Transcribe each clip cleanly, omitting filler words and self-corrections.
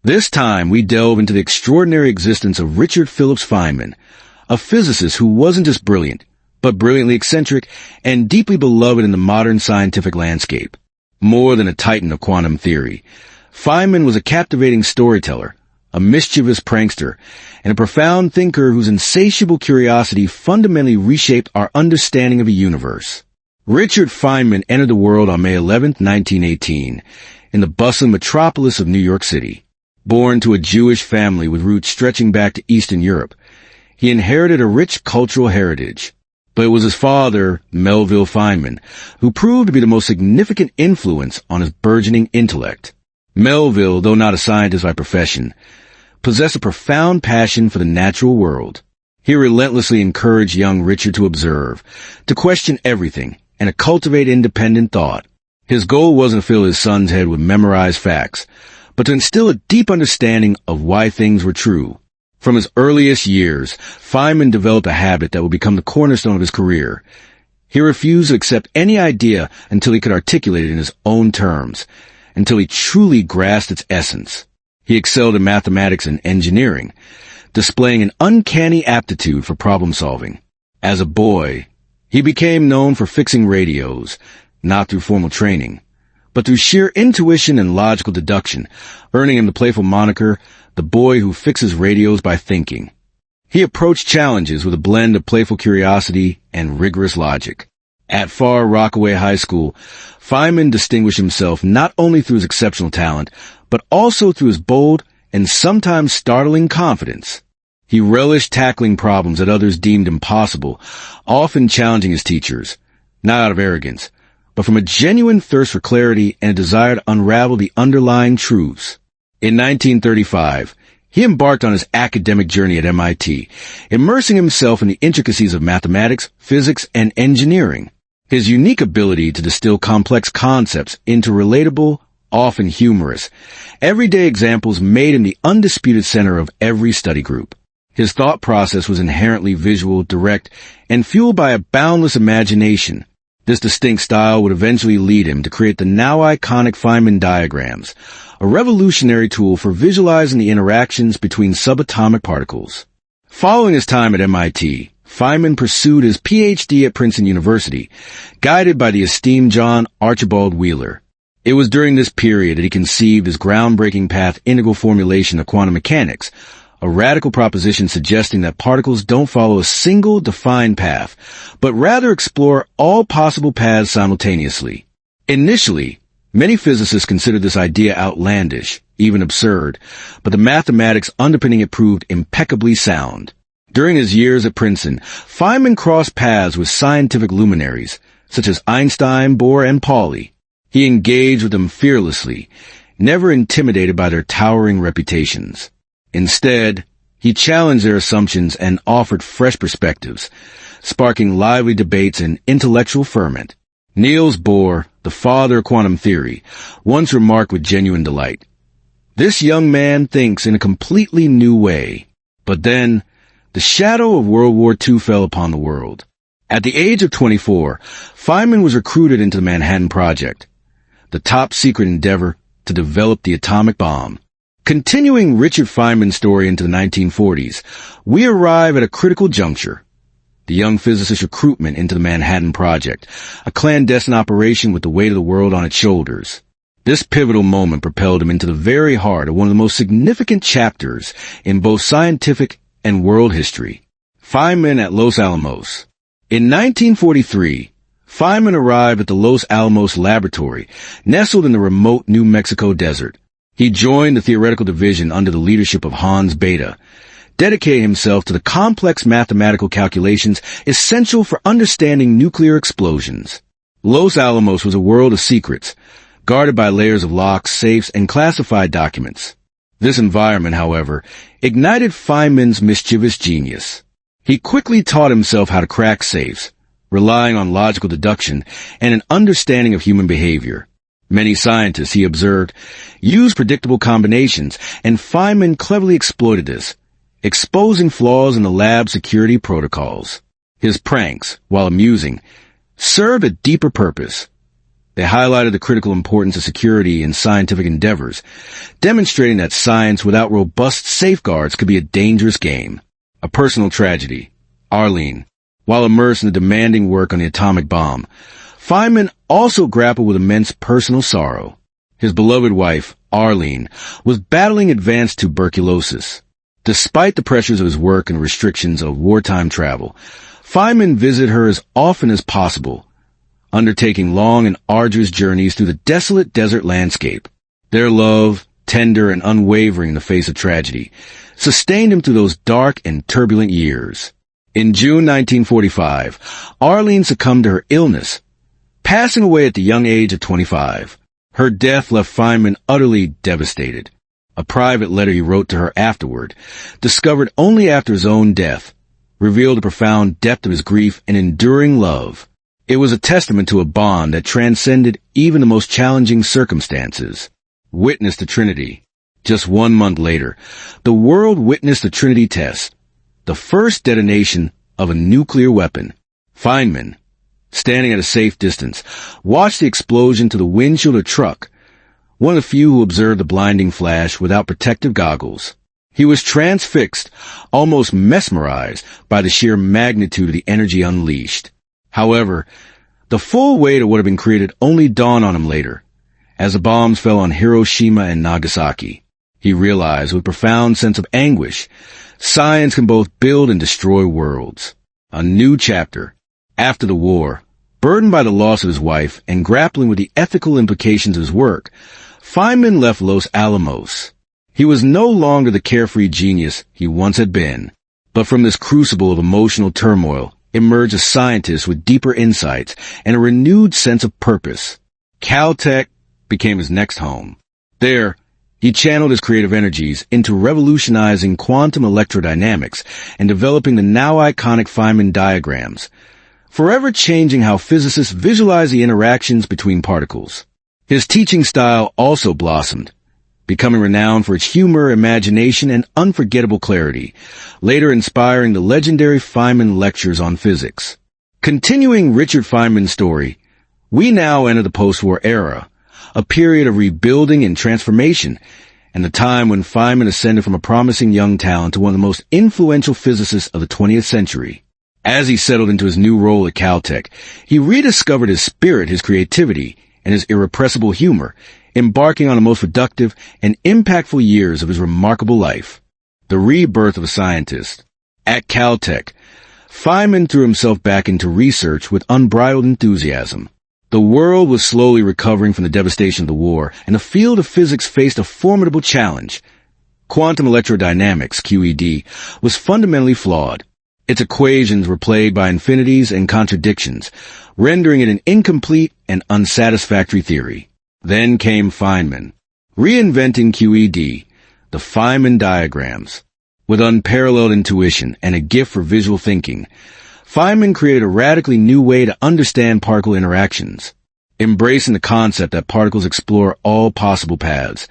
This time, we delve into the extraordinary existence of Richard Phillips Feynman, a physicist who wasn't just brilliant, but brilliantly eccentric and deeply beloved in the modern scientific landscape. More than a titan of quantum theory, Feynman was a captivating storyteller, a mischievous prankster, and a profound thinker whose insatiable curiosity fundamentally reshaped our understanding of the universe. Richard Feynman entered the world on May 11, 1918, in the bustling metropolis of New York City. Born to a Jewish family with roots stretching back to Eastern Europe, he inherited a rich cultural heritage. But it was his father, Melville Feynman, who proved to be the most significant influence on his burgeoning intellect. Melville, though not a scientist by profession, possessed a profound passion for the natural world. He relentlessly encouraged young Richard to observe, to question everything, and to cultivate independent thought. His goal wasn't to fill his son's head with memorized facts, but to instill a deep understanding of why things were true. From his earliest years, Feynman developed a habit that would become the cornerstone of his career. He refused to accept any idea until he could articulate it in his own terms, until he truly grasped its essence. He excelled in mathematics and engineering, displaying an uncanny aptitude for problem-solving. As a boy, he became known for fixing radios, not through formal training, but through sheer intuition and logical deduction, earning him the playful moniker, the boy who fixes radios by thinking. He approached challenges with a blend of playful curiosity and rigorous logic. At Far Rockaway High School, Feynman distinguished himself not only through his exceptional talent, but also through his bold and sometimes startling confidence. He relished tackling problems that others deemed impossible, often challenging his teachers, not out of arrogance, but from a genuine thirst for clarity and a desire to unravel the underlying truths. In 1935, he embarked on his academic journey at MIT, immersing himself in the intricacies of mathematics, physics, and engineering. His unique ability to distill complex concepts into relatable, often humorous, everyday examples made him the undisputed center of every study group. His thought process was inherently visual, direct, and fueled by a boundless imagination. This distinct style would eventually lead him to create the now iconic Feynman diagrams, a revolutionary tool for visualizing the interactions between subatomic particles. Following his time at MIT, Feynman pursued his Ph.D. at Princeton University, guided by the esteemed John Archibald Wheeler. It was during this period that he conceived his groundbreaking path integral formulation of quantum mechanics, a radical proposition suggesting that particles don't follow a single defined path, but rather explore all possible paths simultaneously. Initially, many physicists considered this idea outlandish, even absurd, but the mathematics underpinning it proved impeccably sound. During his years at Princeton, Feynman crossed paths with scientific luminaries, such as Einstein, Bohr, and Pauli. He engaged with them fearlessly, never intimidated by their towering reputations. Instead, he challenged their assumptions and offered fresh perspectives, sparking lively debates and intellectual ferment. Niels Bohr, the father of quantum theory, once remarked with genuine delight, "This young man thinks in a completely new way." But then, the shadow of World War II fell upon the world. At the age of 24, Feynman was recruited into the Manhattan Project, the top-secret endeavor to develop the atomic bomb. Continuing Richard Feynman's story into the 1940s, we arrive at a critical juncture. The young physicist's recruitment into the Manhattan Project, a clandestine operation with the weight of the world on its shoulders. This pivotal moment propelled him into the very heart of one of the most significant chapters in both scientific and world history. Feynman at Los Alamos. In 1943, Feynman arrived at the Los Alamos Laboratory, nestled in the remote New Mexico desert. He joined the theoretical division under the leadership of Hans Bethe, dedicating himself to the complex mathematical calculations essential for understanding nuclear explosions. Los Alamos was a world of secrets, guarded by layers of locks, safes, and classified documents. This environment, however, ignited Feynman's mischievous genius. He quickly taught himself how to crack safes, relying on logical deduction and an understanding of human behavior. Many scientists, he observed, use predictable combinations, and Feynman cleverly exploited this, exposing flaws in the lab security protocols. His pranks, while amusing, served a deeper purpose. They highlighted the critical importance of security in scientific endeavors, demonstrating that science without robust safeguards could be a dangerous game. A personal tragedy. Arlene. While immersed in the demanding work on the atomic bomb, Feynman also grappled with immense personal sorrow. His beloved wife, Arlene, was battling advanced tuberculosis. Despite the pressures of his work and restrictions of wartime travel, Feynman visited her as often as possible, undertaking long and arduous journeys through the desolate desert landscape. Their love, tender and unwavering in the face of tragedy, sustained him through those dark and turbulent years. In June 1945, Arlene succumbed to her illness, passing away at the young age of 25. Her death left Feynman utterly devastated. A private letter he wrote to her afterward, discovered only after his own death, revealed the profound depth of his grief and enduring love. It was a testament to a bond that transcended even the most challenging circumstances. Witness the Trinity. Just 1 month later, the world witnessed the Trinity test, the first detonation of a nuclear weapon. Feynman, standing at a safe distance, watched the explosion to the windshield of a truck, one of the few who observed the blinding flash without protective goggles. He was transfixed, almost mesmerized by the sheer magnitude of the energy unleashed. However, the full weight of what had been created only dawned on him later, as the bombs fell on Hiroshima and Nagasaki. He realized with profound sense of anguish, science can both build and destroy worlds. A new chapter. After the war, burdened by the loss of his wife and grappling with the ethical implications of his work, Feynman left Los Alamos. He was no longer the carefree genius he once had been, but from this crucible of emotional turmoil emerged a scientist with deeper insights and a renewed sense of purpose. Caltech became his next home. There, he channeled his creative energies into revolutionizing quantum electrodynamics and developing the now iconic Feynman diagrams, forever changing how physicists visualize the interactions between particles. His teaching style also blossomed, becoming renowned for its humor, imagination, and unforgettable clarity, later inspiring the legendary Feynman lectures on physics. Continuing Richard Feynman's story, we now enter the post-war era, a period of rebuilding and transformation, and the time when Feynman ascended from a promising young talent to one of the most influential physicists of the 20th century. As he settled into his new role at Caltech, he rediscovered his spirit, his creativity, and his irrepressible humor, embarking on the most productive and impactful years of his remarkable life. The rebirth of a scientist. At Caltech, Feynman threw himself back into research with unbridled enthusiasm. The world was slowly recovering from the devastation of the war, and the field of physics faced a formidable challenge. Quantum electrodynamics, QED, was fundamentally flawed. Its equations were plagued by infinities and contradictions, rendering it an incomplete and unsatisfactory theory. Then came Feynman, reinventing QED, the Feynman diagrams. With unparalleled intuition and a gift for visual thinking, Feynman created a radically new way to understand particle interactions. Embracing the concept that particles explore all possible paths,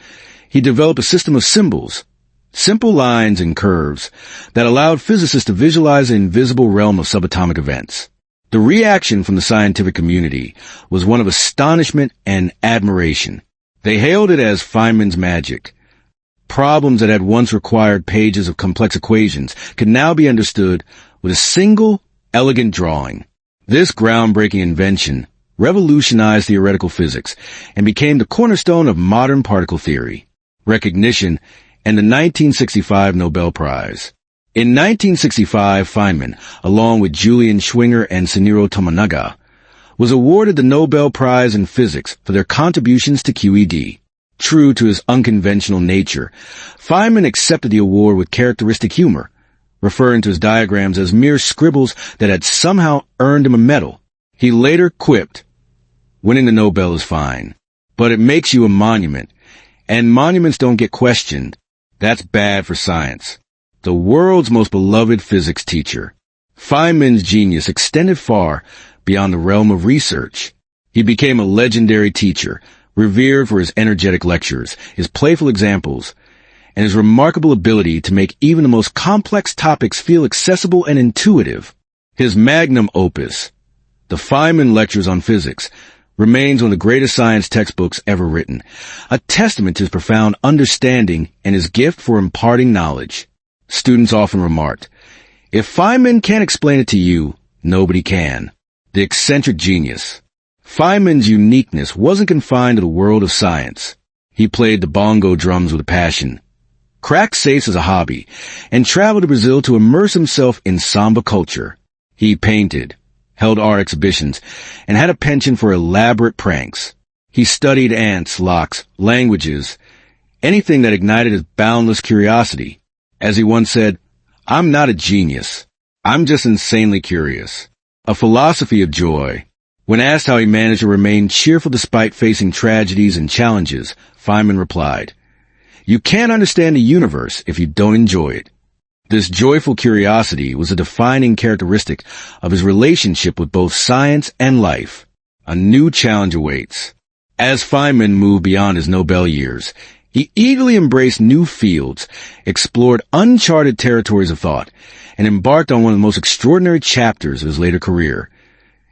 he developed a system of symbols, simple lines and curves, that allowed physicists to visualize the invisible realm of subatomic events. The reaction from the scientific community was one of astonishment and admiration. They hailed it as Feynman's magic. Problems that had once required pages of complex equations could now be understood with a single, elegant drawing. This groundbreaking invention revolutionized theoretical physics and became the cornerstone of modern particle theory. Recognition and the 1965 Nobel Prize. In 1965, Feynman, along with Julian Schwinger and Suniro Tomonaga, was awarded the Nobel Prize in Physics for their contributions to QED. True to his unconventional nature, Feynman accepted the award with characteristic humor, referring to his diagrams as mere scribbles that had somehow earned him a medal. He later quipped, "Winning the Nobel is fine, but it makes you a monument, and monuments don't get questioned. That's bad for science." The world's most beloved physics teacher. Feynman's genius extended far beyond the realm of research. He became a legendary teacher, revered for his energetic lectures, his playful examples, and his remarkable ability to make even the most complex topics feel accessible and intuitive. His magnum opus, the Feynman Lectures on Physics, remains one of the greatest science textbooks ever written, a testament to his profound understanding and his gift for imparting knowledge. Students often remarked, "If Feynman can't explain it to you, nobody can." The eccentric genius. Feynman's uniqueness wasn't confined to the world of science. He played the bongo drums with a passion, cracked safes as a hobby, and traveled to Brazil to immerse himself in samba culture. He painted, held art exhibitions, and had a penchant for elaborate pranks. He studied ants, locks, languages, anything that ignited his boundless curiosity. As he once said, "I'm not a genius. I'm just insanely curious." A philosophy of joy. When asked how he managed to remain cheerful despite facing tragedies and challenges, Feynman replied, "You can't understand the universe if you don't enjoy it." This joyful curiosity was a defining characteristic of his relationship with both science and life. A new challenge awaits. As Feynman moved beyond his Nobel years, he eagerly embraced new fields, explored uncharted territories of thought, and embarked on one of the most extraordinary chapters of his later career.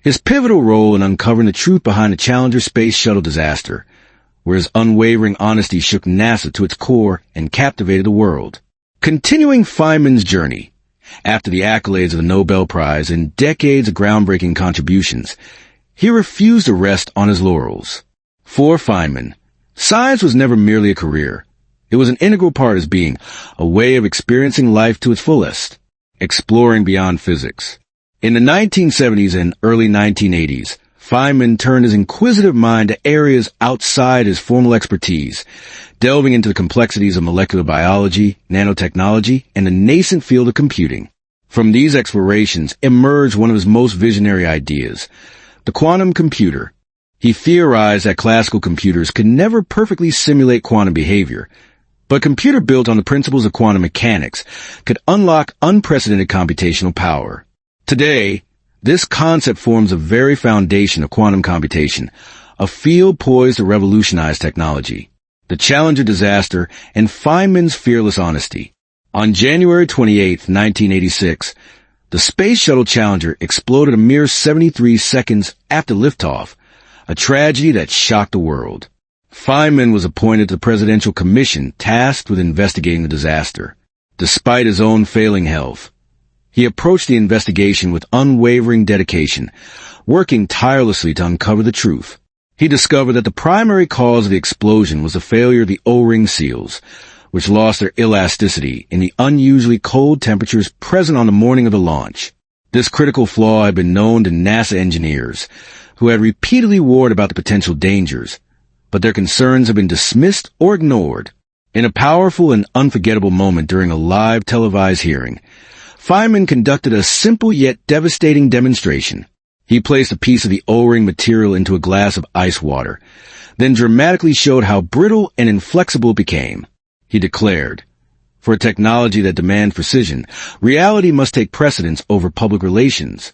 His pivotal role in uncovering the truth behind the Challenger space shuttle disaster, where his unwavering honesty shook NASA to its core and captivated the world. Continuing Feynman's journey, after the accolades of the Nobel Prize and decades of groundbreaking contributions, he refused to rest on his laurels. For Feynman, science was never merely a career. It was an integral part of his being, a way of experiencing life to its fullest, exploring beyond physics. In the 1970s and early 1980s, Feynman turned his inquisitive mind to areas outside his formal expertise, delving into the complexities of molecular biology, nanotechnology, and the nascent field of computing. From these explorations emerged one of his most visionary ideas, the quantum computer. He theorized that classical computers could never perfectly simulate quantum behavior, but a computer built on the principles of quantum mechanics could unlock unprecedented computational power. Today, this concept forms the very foundation of quantum computation, a field poised to revolutionize technology. The Challenger disaster and Feynman's fearless honesty. On January 28, 1986, the Space Shuttle Challenger exploded a mere 73 seconds after liftoff, a tragedy that shocked the world. Feynman was appointed to the Presidential Commission tasked with investigating the disaster. Despite his own failing health, he approached the investigation with unwavering dedication, working tirelessly to uncover the truth. He discovered that the primary cause of the explosion was the failure of the O-ring seals, which lost their elasticity in the unusually cold temperatures present on the morning of the launch. This critical flaw had been known to NASA engineers, who had repeatedly warned about the potential dangers, but their concerns had been dismissed or ignored. In a powerful and unforgettable moment during a live televised hearing, Feynman conducted a simple yet devastating demonstration. He placed a piece of the O-ring material into a glass of ice water, then dramatically showed how brittle and inflexible it became. He declared, "For a technology that demands precision, reality must take precedence over public relations."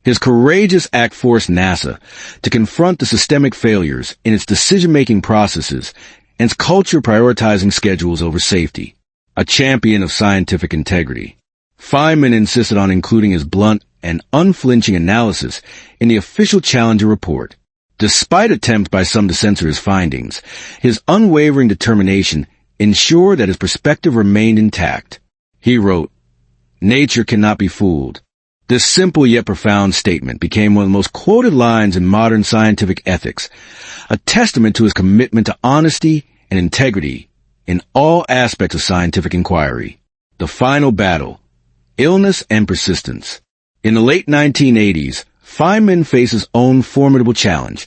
His courageous act forced NASA to confront the systemic failures in its decision-making processes and its culture prioritizing schedules over safety. A champion of scientific integrity, Feynman insisted on including his blunt and unflinching analysis in the official Challenger report. Despite attempts by some to censor his findings, his unwavering determination ensured that his perspective remained intact. He wrote, "Nature cannot be fooled." This simple yet profound statement became one of the most quoted lines in modern scientific ethics, a testament to his commitment to honesty and integrity in all aspects of scientific inquiry. The final battle. Illness and persistence. In the late 1980s, Feynman faced his own formidable challenge,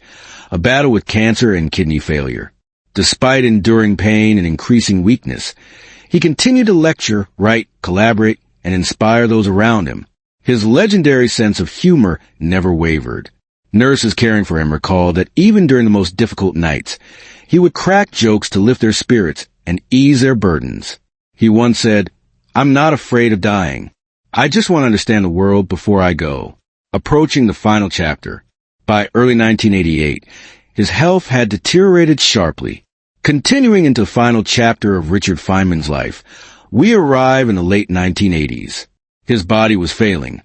a battle with cancer and kidney failure. Despite enduring pain and increasing weakness, he continued to lecture, write, collaborate, and inspire those around him. His legendary sense of humor never wavered. Nurses caring for him recalled that even during the most difficult nights, he would crack jokes to lift their spirits and ease their burdens. He once said, "I'm not afraid of dying. I just want to understand the world before I go." Approaching the final chapter, by early 1988, his health had deteriorated sharply. Continuing into the final chapter of Richard Feynman's life, we arrive in the late 1980s. His body was failing,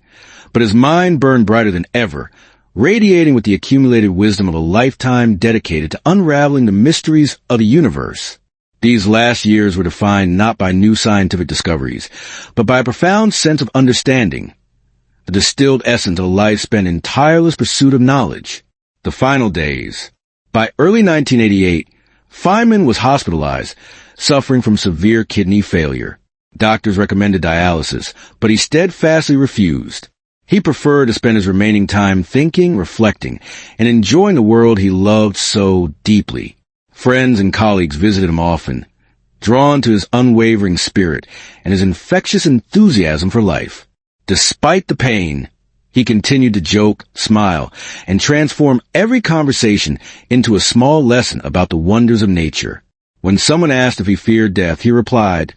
but his mind burned brighter than ever radiating with the accumulated wisdom of a lifetime dedicated to unraveling the mysteries of the universe. These last years were defined not by new scientific discoveries, but by a profound sense of understanding, the distilled essence of a life spent in tireless pursuit of knowledge. The final days. By early 1988, Feynman was hospitalized, suffering from severe kidney failure. Doctors recommended dialysis, but he steadfastly refused. He preferred to spend his remaining time thinking, reflecting, and enjoying the world he loved so deeply. Friends and colleagues visited him often, drawn to his unwavering spirit and his infectious enthusiasm for life. Despite the pain, he continued to joke, smile, and transform every conversation into a small lesson about the wonders of nature. When someone asked if he feared death, he replied,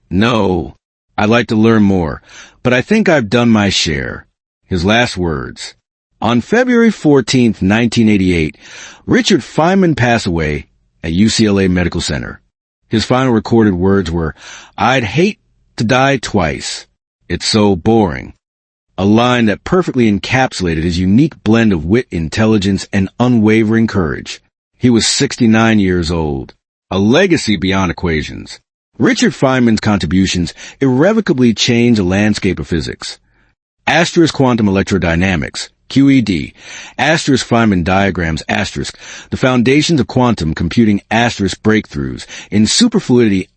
"No, I'd like to learn more, but I think I've done my share." His last words. On February 14, 1988, Richard Feynman passed away at UCLA Medical Center. His final recorded words were, "I'd hate to die twice. It's so boring." A line that perfectly encapsulated his unique blend of wit, intelligence, and unwavering courage. He was 69 years old. A legacy beyond equations. Richard Feynman's contributions irrevocably changed the landscape of physics. Quantum electrodynamics, QED, Feynman diagrams, the foundations of quantum computing, breakthroughs in superfluidity,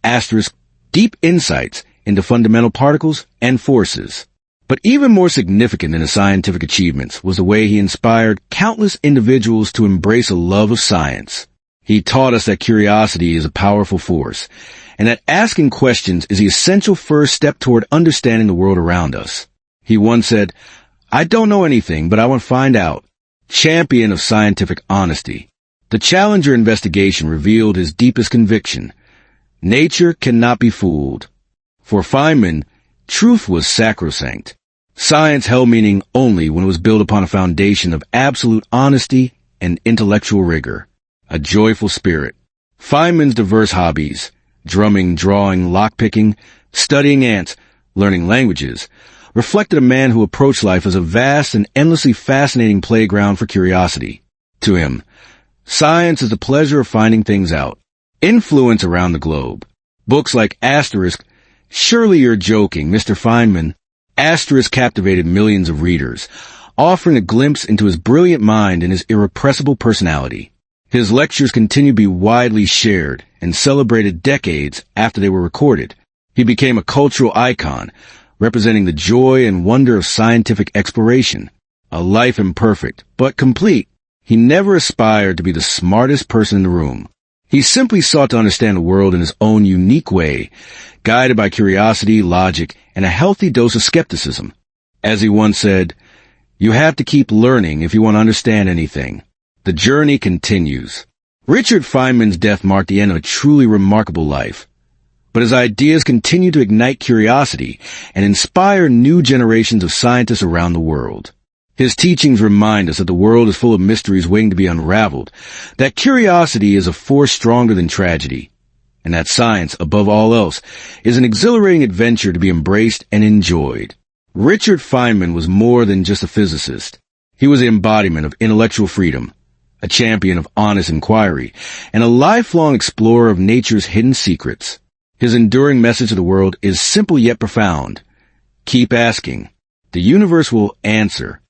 deep insights into fundamental particles and forces. But even more significant than his scientific achievements was the way he inspired countless individuals to embrace a love of science. He taught us that curiosity is a powerful force, and that asking questions is the essential first step toward understanding the world around us. He once said, "I don't know anything, but I want to find out." Champion of scientific honesty. The Challenger investigation revealed his deepest conviction. Nature cannot be fooled. For Feynman, truth was sacrosanct. Science held meaning only when it was built upon a foundation of absolute honesty and intellectual rigor. A joyful spirit. Feynman's diverse hobbies, drumming, drawing, lockpicking, studying ants, learning languages, reflected a man who approached life as a vast and endlessly fascinating playground for curiosity. To him, science is the pleasure of finding things out. Influence around the globe. Books like Surely You're Joking, Mr. Feynman. Captivated millions of readers, offering a glimpse into his brilliant mind and his irrepressible personality. His lectures continue to be widely shared and celebrated decades after they were recorded. He became a cultural icon, representing the joy and wonder of scientific exploration. A life imperfect, but complete. He never aspired to be the smartest person in the room. He simply sought to understand the world in his own unique way, guided by curiosity, logic, and a healthy dose of skepticism. As he once said, "You have to keep learning if you want to understand anything." The journey continues. Richard Feynman's death marked the end of a truly remarkable life. But his ideas continue to ignite curiosity and inspire new generations of scientists around the world. His teachings remind us that the world is full of mysteries waiting to be unraveled, that curiosity is a force stronger than tragedy, and that science, above all else, is an exhilarating adventure to be embraced and enjoyed. Richard Feynman was more than just a physicist. He was the embodiment of intellectual freedom, a champion of honest inquiry, and a lifelong explorer of nature's hidden secrets. His enduring message to the world is simple yet profound. Keep asking. The universe will answer.